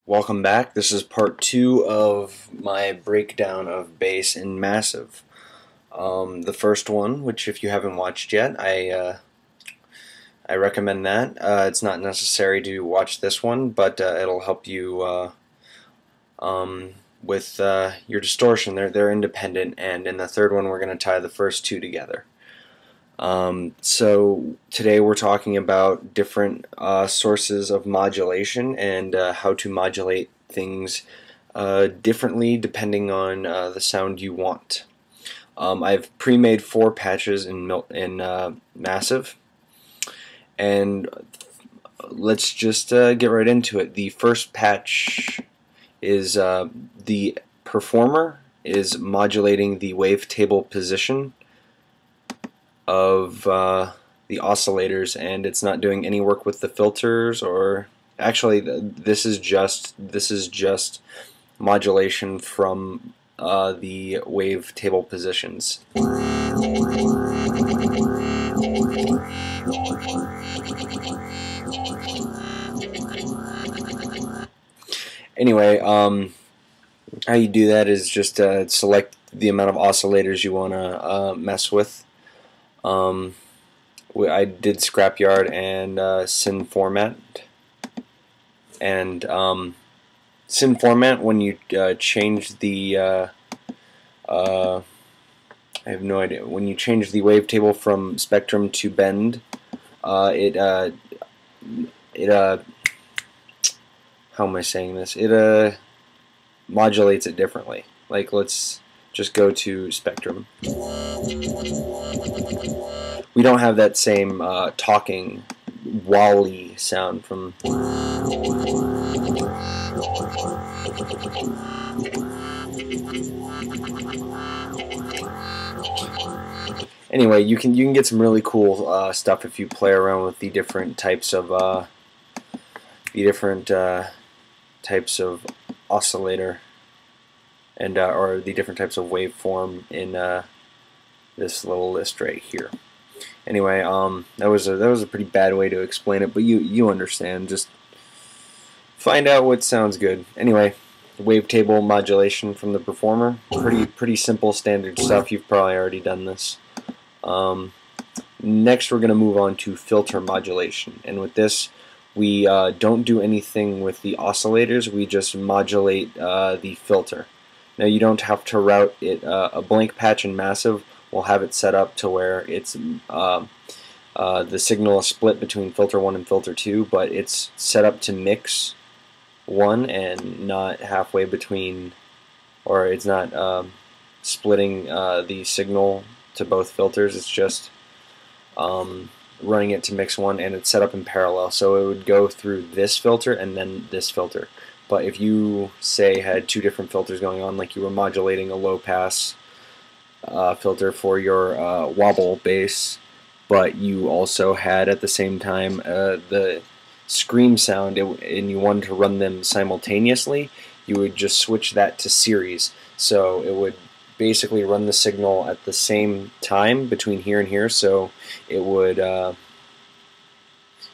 Welcome back. This is part 2 of my breakdown of bass in Massive. The first one, which if you haven't watched yet, I recommend that. It's not necessary to watch this one, but it'll help you with your distortion. They're independent, and in the third one, we're going to tie the first two together. So today we're talking about different sources of modulation and how to modulate things differently depending on the sound you want. I've pre-made 4 patches in Massive, and let's just get right into it. The first patch is the performer is modulating the wavetable position of the oscillators, and it's not doing any work with the filters, or actually this is just modulation from the wavetable positions. Anyway, how you do that is just select the amount of oscillators you want to mess with. I did Scrapyard and Sin Format. And Sin Format, when you change the I have no idea, when you change the wavetable from spectrum to bend, it how am I saying this? It modulates it differently. Like, let's just go to spectrum. We don't have that same talking wally sound from. Anyway, you can get some really cool stuff if you play around with the different types of oscillator and or the different types of waveform in this little list right here. Anyway, that was a pretty bad way to explain it, but you understand. Just find out what sounds good. Anyway, wavetable modulation from the performer. Pretty simple, standard stuff. You've probably already done this. Next, we're going to move on to filter modulation, and with this, we don't do anything with the oscillators. We just modulate the filter. Now, you don't have to route it. A blank patch in Massive will have it set up to where it's the signal is split between filter 1 and filter 2, but it's set up to mix 1 and not halfway between, or it's not splitting the signal to both filters. It's just running it to mix 1, and it's set up in parallel, so it would go through this filter and then this filter. But if you, say, had 2 different filters going on, like you were modulating a low pass filter for your wobble bass, but you also had at the same time the scream sound, and you wanted to run them simultaneously, you would just switch that to series. So it would basically run the signal at the same time between here and here. So it would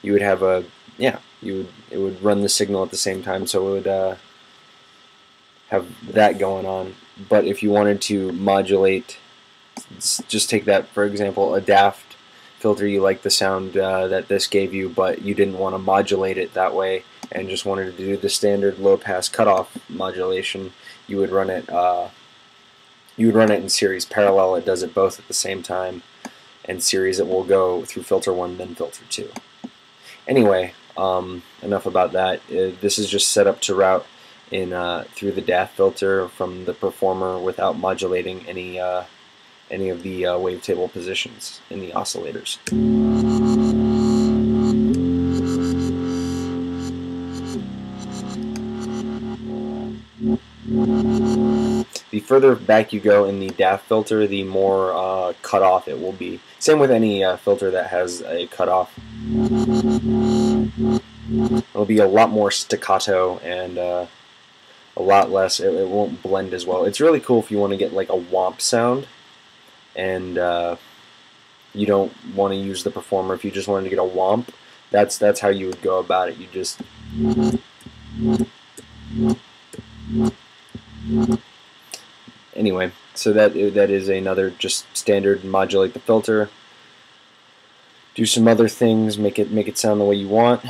you would have a it would run the signal at the same time. So it would have that going on. But if you wanted to modulate, just take that for example, a Daft filter, you like the sound that this gave you, but you didn't want to modulate it that way and just wanted to do the standard low pass cutoff modulation, you would run it in series. Parallel, it does it both at the same time, and series, it will go through filter 1 then filter 2. Anyway, enough about that. This is just set up to route in through the Daft filter from the performer without modulating any of the wavetable positions in the oscillators. The further back you go in the Daft filter, the more cut off it will be. Same with any filter that has a cutoff. It'll be a lot more staccato and a lot less. It won't blend as well. It's really cool if you want to get like a womp sound, and you don't want to use the performer. If you just wanted to get a womp, that's how you would go about it. You just Anyway, so that is another just standard modulate the filter. Do some other things, make it sound the way you want.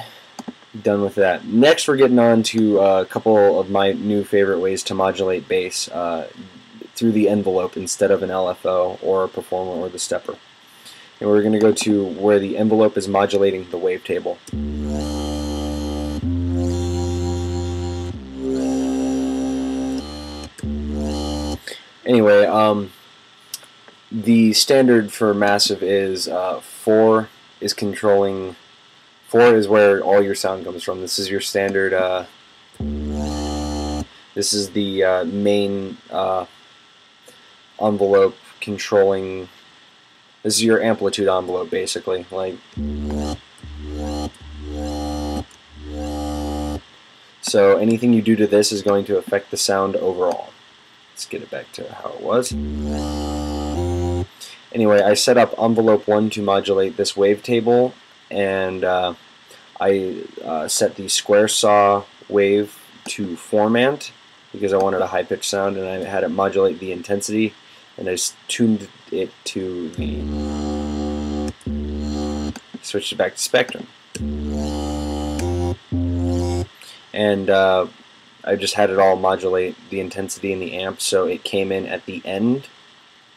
Done with that. Next, we're getting on to a couple of my new favorite ways to modulate bass through the envelope instead of an LFO or a performer or the stepper. And we're going to go to where the envelope is modulating the wavetable. Anyway, the standard for massive is 4 is controlling. 4 is where all your sound comes from. This is your standard. This is the main envelope controlling. This is your amplitude envelope, basically. Like, so anything you do to this is going to affect the sound overall. Let's get it back to how it was. Anyway, I set up envelope 1 to modulate this wavetable, and I set the square saw wave to formant because I wanted a high-pitched sound, and I had it modulate the intensity, and I just tuned it to the, switched it back to spectrum. And I just had it all modulate the intensity in the amp so it came in at the end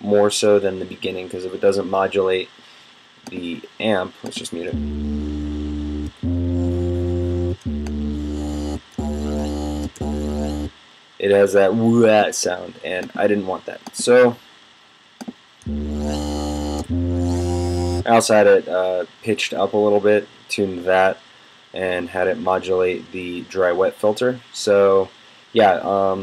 more so than the beginning, because if it doesn't modulate the amp, let's just mute it. It has that woo-ah sound, and I didn't want that. So I also had it pitched up a little bit, tuned that, and had it modulate the dry-wet filter. So yeah,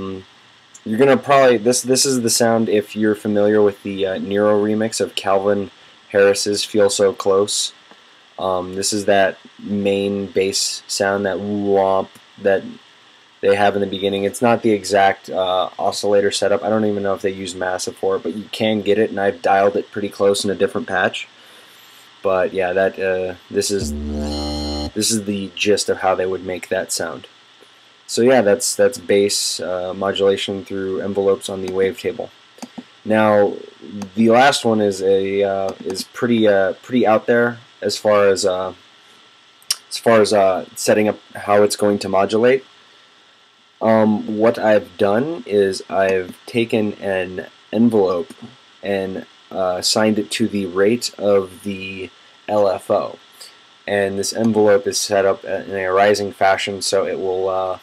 you're gonna probably this is the sound if you're familiar with the Nero remix of Calvin Harris's "Feel So Close." This is that main bass sound, that womp that they have in the beginning. It's not the exact oscillator setup. I don't even know if they use massive for it, but you can get it, and I've dialed it pretty close in a different patch. But yeah, that this is the gist of how they would make that sound. So yeah, that's bass modulation through envelopes on the wavetable. Now, the last one is pretty out there as far as setting up how it's going to modulate. What I've done is I've taken an envelope and assigned it to the rate of the LFO, and this envelope is set up in a rising fashion, so it will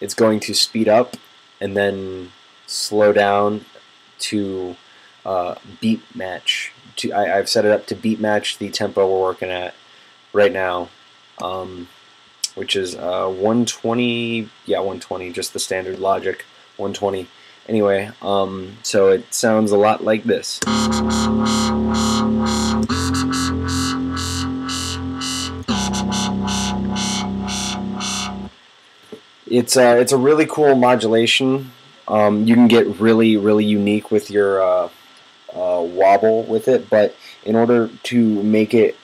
it's going to speed up and then slow down to beat match. I've set it up to beat match the tempo we're working at right now, which is 120. Yeah, 120, just the standard Logic 120. Anyway, so it sounds a lot like this. It's a really cool modulation. You can get really unique with your wobble with it, but in order to make it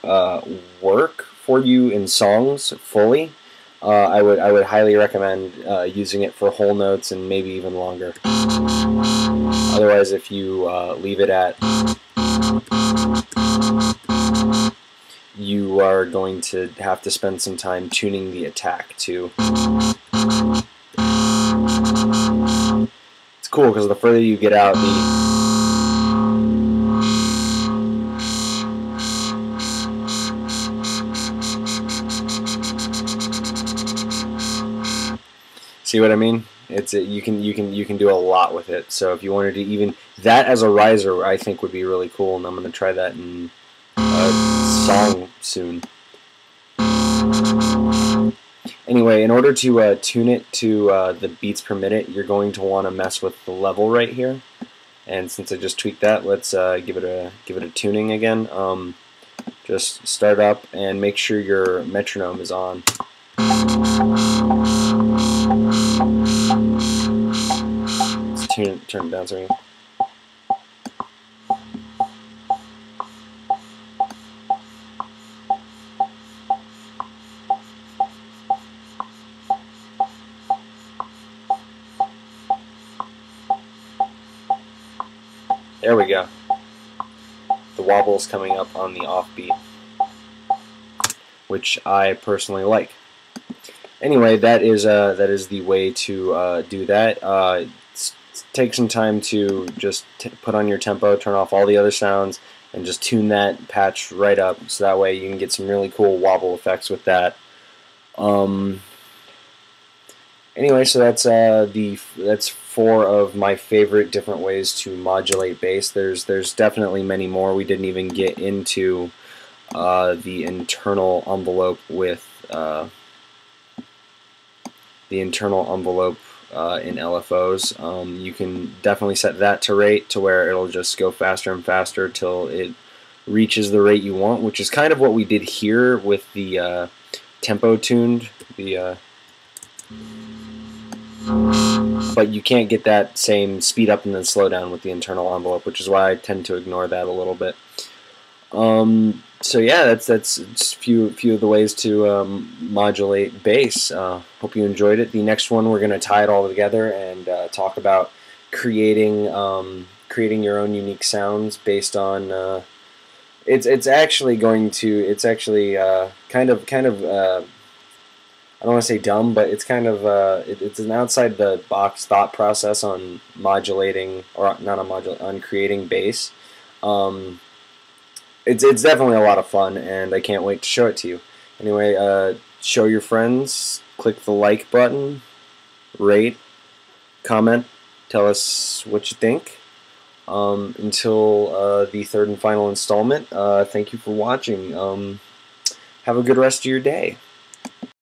work for you in songs fully, I would highly recommend using it for whole notes and maybe even longer. Otherwise, if you leave it at, you are going to have to spend some time tuning the attack too. It's cool because the further you get out, see what I mean? You can do a lot with it. So if you wanted to even that as a riser, I think would be really cool, and I'm going to try that in a song soon. Anyway, in order to tune it to the beats per minute, you're going to want to mess with the level right here. And since I just tweaked that, let's give it a tuning again. Just start up and make sure your metronome is on. Let's turn it down so There we go. The wobble's coming up on the offbeat, which I personally like. Anyway, that is the way to do that. Take some time to just put on your tempo, turn off all the other sounds, and just tune that patch right up, so that way you can get some really cool wobble effects with that. Anyway, so that's 4 of my favorite different ways to modulate bass. There's definitely many more. We didn't even get into the internal envelope with in LFOs. You can definitely set that to rate to where it'll just go faster and faster till it reaches the rate you want, which is kind of what we did here with the tempo tuned. But you can't get that same speed up and then slow down with the internal envelope, which is why I tend to ignore that a little bit. So yeah, that's a few of the ways to modulate bass. Hope you enjoyed it. The next one, we're going to tie it all together and talk about creating your own unique sounds based on. It's actually kind of I don't want to say dumb, but it's kind of it's an outside the box thought process on modulating, or not on creating bass. It's definitely a lot of fun, and I can't wait to show it to you. Anyway, show your friends, click the like button, rate, comment, tell us what you think. Until the 3rd and final installment, thank you for watching. Have a good rest of your day.